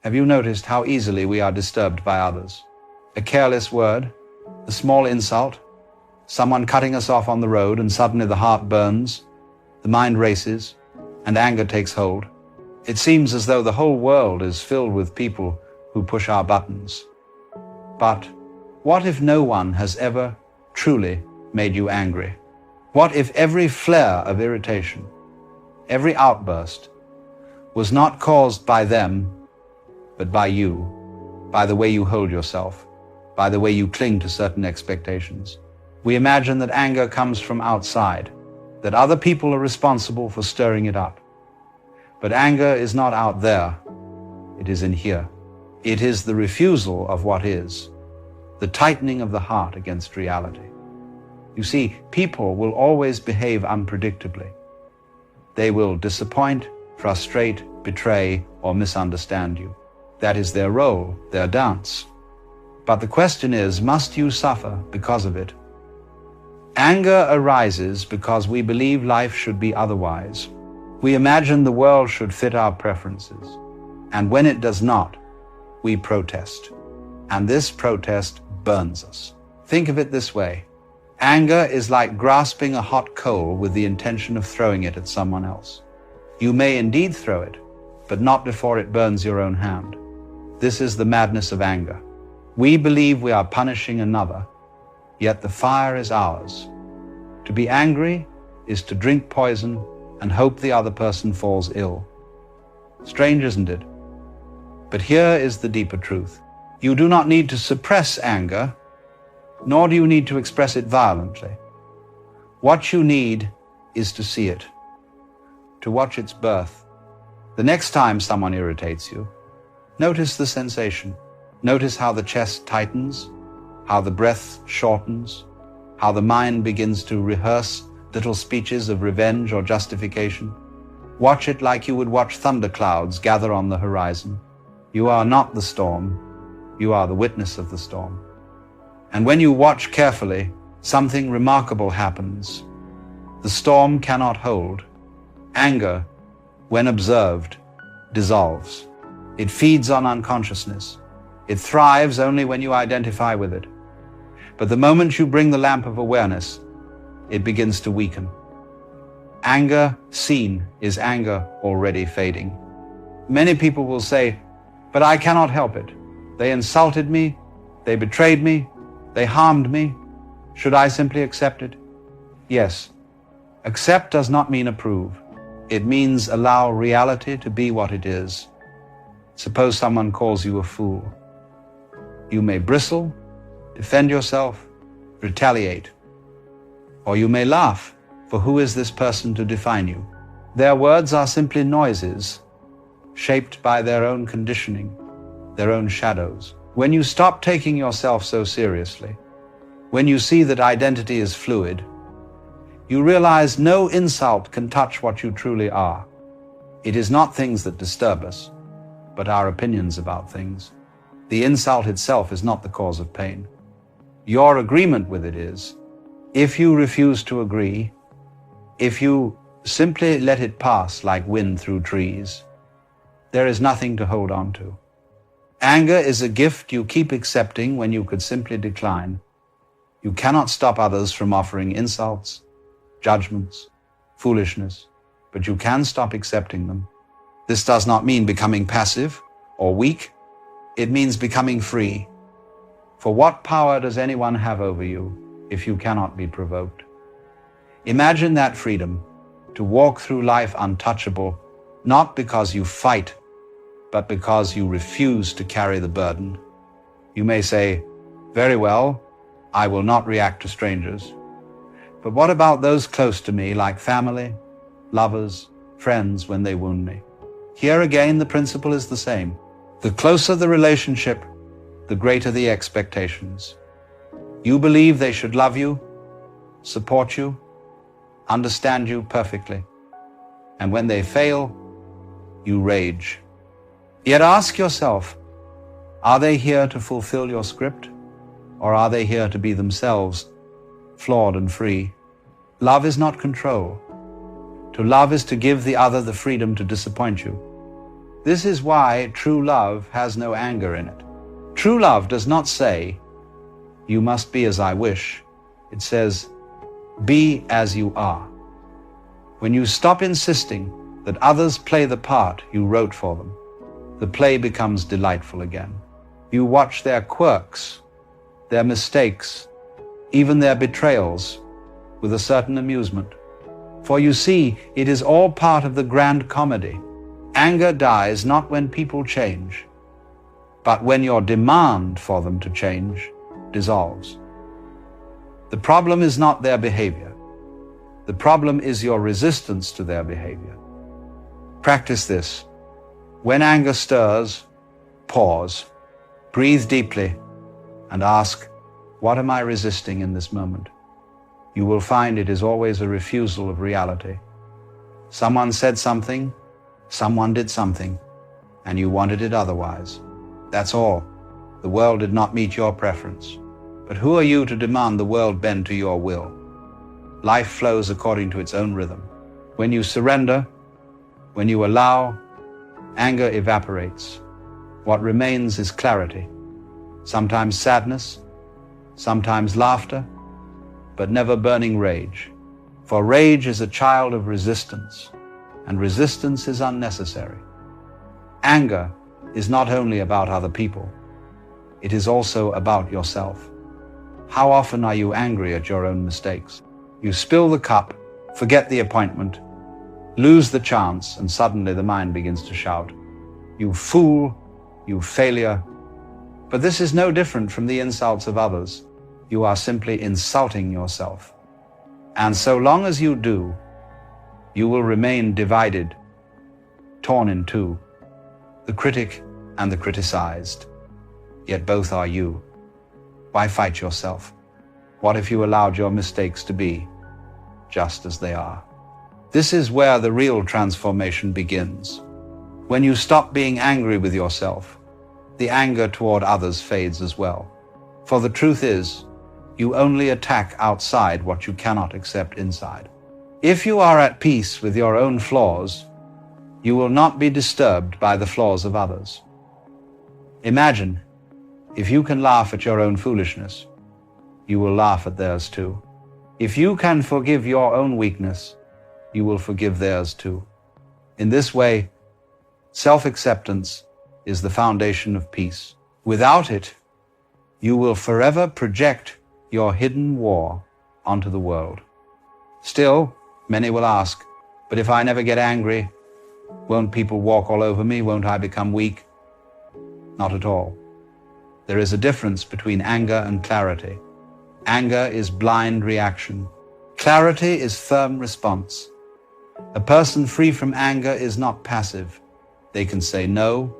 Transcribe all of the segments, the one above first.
Have you noticed how easily we are disturbed by others? A careless word, a small insult, someone cutting us off on the road, and suddenly the heart burns, the mind races, and anger takes hold. It seems as though the whole world is filled with people who push our buttons. But what if no one has ever truly made you angry? What if every flare of irritation, every outburst, was not caused by them, but by you, by the way you hold yourself, by the way you cling to certain expectations? We imagine that anger comes from outside, that other people are responsible for stirring it up. But anger is not out there, it is in here. It is the refusal of what is, the tightening of the heart against reality. You see, people will always behave unpredictably. They will disappoint, frustrate, betray, or misunderstand you. That is their role, their dance. But the question is, must you suffer because of it? Anger arises because we believe life should be otherwise. We imagine the world should fit our preferences. And when it does not, we protest. And this protest burns us. Think of it this way. Anger is like grasping a hot coal with the intention of throwing it at someone else. You may indeed throw it, but not before it burns your own hand. This is the madness of anger. We believe we are punishing another, yet the fire is ours. To be angry is to drink poison and hope the other person falls ill. Strange, isn't it? But here is the deeper truth. You do not need to suppress anger, nor do you need to express it violently. What you need is to see it, to watch its birth. The next time someone irritates you, notice the sensation. Notice how the chest tightens, how the breath shortens, how the mind begins to rehearse little speeches of revenge or justification. Watch it like you would watch thunderclouds gather on the horizon. You are not the storm, you are the witness of the storm. And when you watch carefully, something remarkable happens. The storm cannot hold. Anger, when observed, dissolves. It feeds on unconsciousness. It thrives only when you identify with it. But the moment you bring the lamp of awareness, it begins to weaken. Anger seen is anger already fading. Many people will say, "But I cannot help it. They insulted me, they betrayed me, they harmed me. Should I simply accept it?" Yes. Accept does not mean approve. It means allow reality to be what it is. Suppose someone calls you a fool. You may bristle, defend yourself, retaliate. Or you may laugh, for who is this person to define you? Their words are simply noises, shaped by their own conditioning, their own shadows. When you stop taking yourself so seriously, when you see that identity is fluid, you realize no insult can touch what you truly are. It is not things that disturb us, but our opinions about things. The insult itself is not the cause of pain. Your agreement with it is. If you refuse to agree, if you simply let it pass like wind through trees, there is nothing to hold on to. Anger is a gift you keep accepting when you could simply decline. You cannot stop others from offering insults, judgments, foolishness, but you can stop accepting them. This does not mean becoming passive or weak. It means becoming free. For what power does anyone have over you if you cannot be provoked? Imagine that freedom to walk through life untouchable, not because you fight, but because you refuse to carry the burden. You may say, "Very well, I will not react to strangers." But what about those close to me, like family, lovers, friends, when they wound me? Here again, the principle is the same. The closer the relationship, the greater the expectations. You believe they should love you, support you, understand you perfectly. And when they fail, you rage. Yet ask yourself, are they here to fulfill your script, or are they here to be themselves, flawed and free? Love is not control. To love is to give the other the freedom to disappoint you. This is why true love has no anger in it. True love does not say, "You must be as I wish." It says, "Be as you are." When you stop insisting that others play the part you wrote for them, the play becomes delightful again. You watch their quirks, their mistakes, even their betrayals with a certain amusement. For you see, it is all part of the grand comedy. Anger dies not when people change, but when your demand for them to change dissolves. The problem is not their behavior. The problem is your resistance to their behavior. Practice this. When anger stirs, pause, breathe deeply, and ask, what am I resisting in this moment? You will find it is always a refusal of reality. Someone said something, someone did something, and you wanted it otherwise. That's all. The world did not meet your preference. But who are you to demand the world bend to your will? Life flows according to its own rhythm. When you surrender, when you allow, anger evaporates. What remains is clarity. Sometimes sadness, sometimes laughter, but never burning rage. For rage is a child of resistance, and resistance is unnecessary. Anger is not only about other people, it is also about yourself. How often are you angry at your own mistakes? You spill the cup, forget the appointment, lose the chance, and suddenly the mind begins to shout, "You fool, you failure." But this is no different from the insults of others. You are simply insulting yourself. And so long as you do, you will remain divided, torn in two, the critic and the criticized. Yet both are you. Why fight yourself? What if you allowed your mistakes to be just as they are? This is where the real transformation begins. When you stop being angry with yourself, the anger toward others fades as well. For the truth is, you only attack outside what you cannot accept inside. If you are at peace with your own flaws, you will not be disturbed by the flaws of others. Imagine, if you can laugh at your own foolishness, you will laugh at theirs too. If you can forgive your own weakness, you will forgive theirs too. In this way, self-acceptance is the foundation of peace. Without it, you will forever project your hidden war onto the world. Still, many will ask, but if I never get angry, won't people walk all over me? Won't I become weak? Not at all. There is a difference between anger and clarity. Anger is blind reaction. Clarity is firm response. A person free from anger is not passive. They can say no,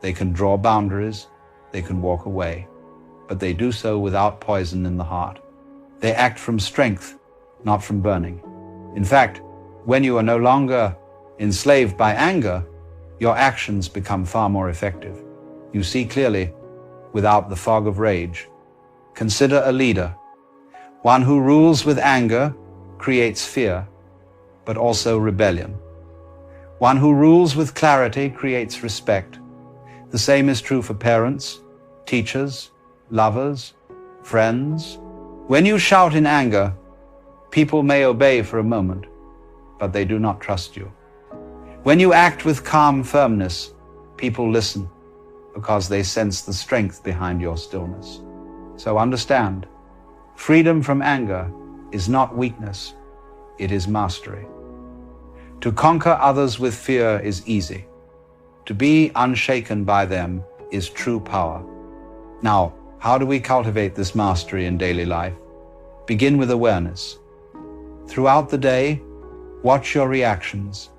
they can draw boundaries, they can walk away, but they do so without poison in the heart. They act from strength, not from burning. In fact, when you are no longer enslaved by anger, your actions become far more effective. You see clearly without the fog of rage. Consider a leader. One who rules with anger creates fear, but also rebellion. One who rules with clarity creates respect. The same is true for parents, teachers, lovers, friends. When you shout in anger, people may obey for a moment, but they do not trust you. When you act with calm firmness, people listen because they sense the strength behind your stillness. So understand, freedom from anger is not weakness, it is mastery. To conquer others with fear is easy. To be unshaken by them is true power. Now, how do we cultivate this mastery in daily life? Begin with awareness. Throughout the day, watch your reactions.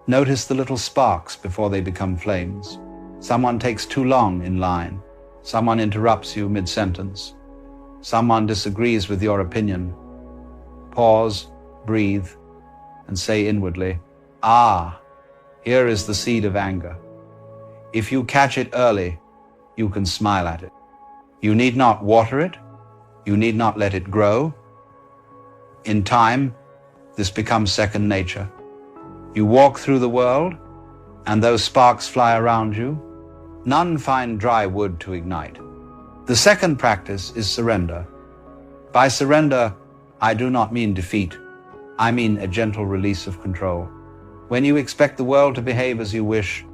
Notice the little sparks before they become flames. Someone takes too long in line. Someone interrupts you mid-sentence. Someone disagrees with your opinion. Pause, breathe, and say inwardly, "Ah, here is the seed of anger." If you catch it early, you can smile at it. You need not water it. You need not let it grow. In time, this becomes second nature. You walk through the world, and those sparks fly around you, none find dry wood to ignite. The second practice is surrender. By surrender, I do not mean defeat. I mean a gentle release of control. When you expect the world to behave as you wish,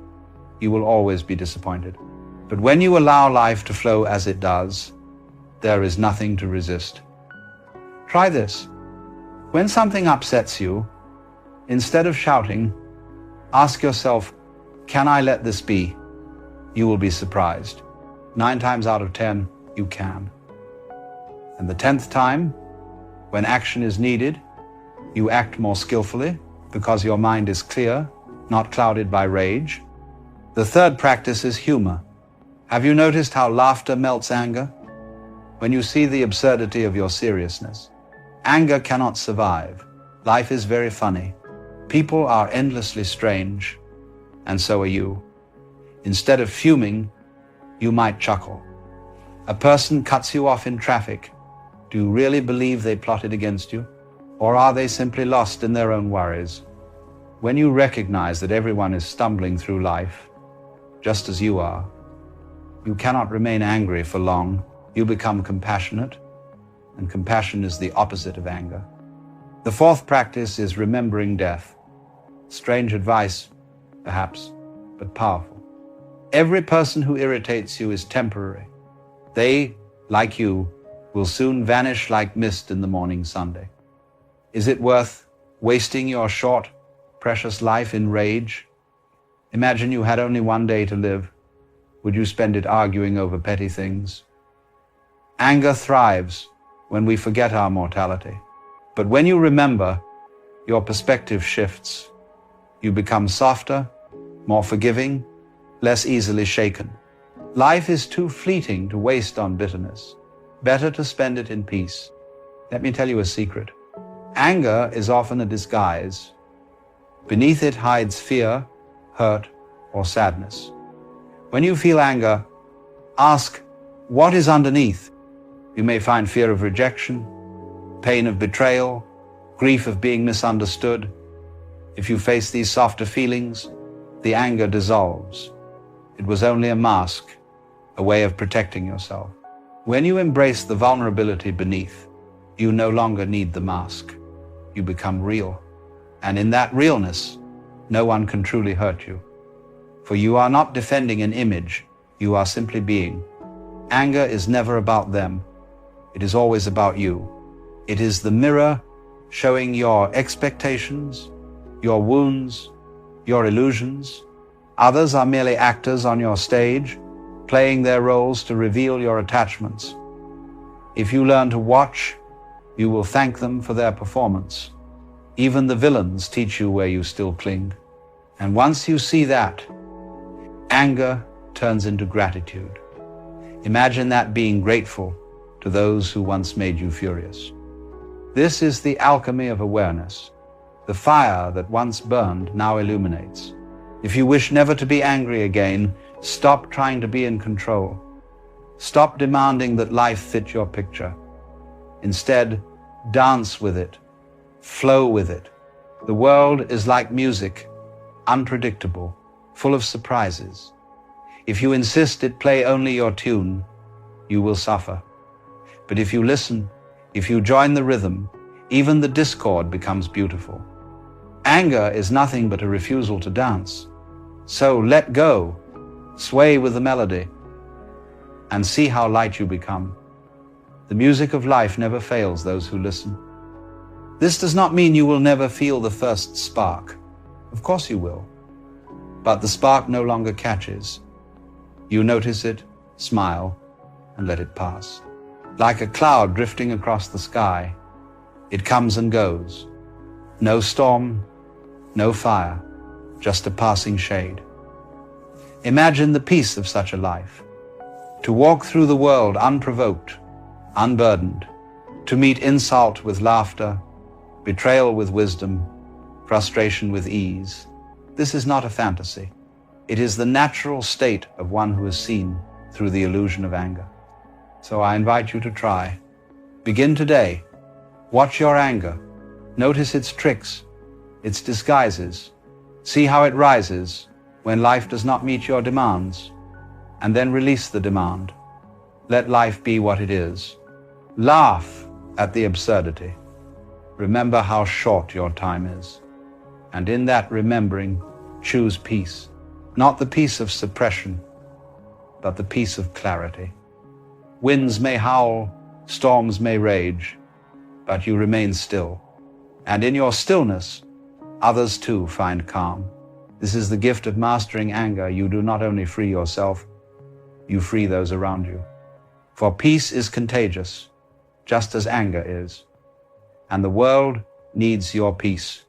you will always be disappointed. But when you allow life to flow as it does, there is nothing to resist. Try this. When something upsets you, instead of shouting, ask yourself, can I let this be? You will be surprised. 9 times out of 10, you can. And the 10th time, when action is needed, you act more skillfully because your mind is clear, not clouded by rage. The third practice is humor. Have you noticed how laughter melts anger? When you see the absurdity of your seriousness, anger cannot survive. Life is very funny. People are endlessly strange, and so are you. Instead of fuming, you might chuckle. A person cuts you off in traffic. Do you really believe they plotted against you? Or are they simply lost in their own worries? When you recognize that everyone is stumbling through life, just as you are, you cannot remain angry for long. You become compassionate, and compassion is the opposite of anger. The fourth practice is remembering death. Strange advice, perhaps, but powerful. Every person who irritates you is temporary. They, like you, will soon vanish like mist in the morning Sunday. Is it worth wasting your short, precious life in rage? Imagine you had only one day to live. Would you spend it arguing over petty things? Anger thrives when we forget our mortality. But when you remember, your perspective shifts. You become softer, more forgiving, less easily shaken. Life is too fleeting to waste on bitterness. Better to spend it in peace. Let me tell you a secret. Anger is often a disguise. Beneath it hides fear, hurt, or sadness. When you feel anger, ask, what is underneath? You may find fear of rejection, pain of betrayal, grief of being misunderstood. If you face these softer feelings, the anger dissolves. It was only a mask, a way of protecting yourself. When you embrace the vulnerability beneath, you no longer need the mask. You become real. And in that realness, no one can truly hurt you. For you are not defending an image, you are simply being. Anger is never about them. It is always about you. It is the mirror showing your expectations, your wounds, your illusions. Others are merely actors on your stage, playing their roles to reveal your attachments. If you learn to watch, you will thank them for their performance. Even the villains teach you where you still cling. And once you see that, anger turns into gratitude. Imagine that being grateful to those who once made you furious. This is the alchemy of awareness. The fire that once burned now illuminates. If you wish never to be angry again, stop trying to be in control. Stop demanding that life fit your picture. Instead, dance with it. Flow with it. The world is like music, unpredictable, full of surprises. If you insist it play only your tune, you will suffer. But if you listen, if you join the rhythm, even the discord becomes beautiful. Anger is nothing but a refusal to dance. So let go, sway with the melody, and see how light you become. The music of life never fails those who listen. This does not mean you will never feel the first spark. Of course you will. But the spark no longer catches. You notice it, smile, and let it pass. Like a cloud drifting across the sky, it comes and goes. No storm, no fire, just a passing shade. Imagine the peace of such a life. To walk through the world unprovoked, unburdened, to meet insult with laughter, betrayal with wisdom, frustration with ease. This is not a fantasy. It is the natural state of one who has seen through the illusion of anger. So I invite you to try. Begin today. Watch your anger. Notice its tricks, its disguises. See how it rises when life does not meet your demands, and then release the demand. Let life be what it is. Laugh at the absurdity. Remember how short your time is. And in that remembering, choose peace. Not the peace of suppression, but the peace of clarity. Winds may howl, storms may rage, but you remain still. And in your stillness, others too find calm. This is the gift of mastering anger. You do not only free yourself, you free those around you. For peace is contagious, just as anger is. And the world needs your peace.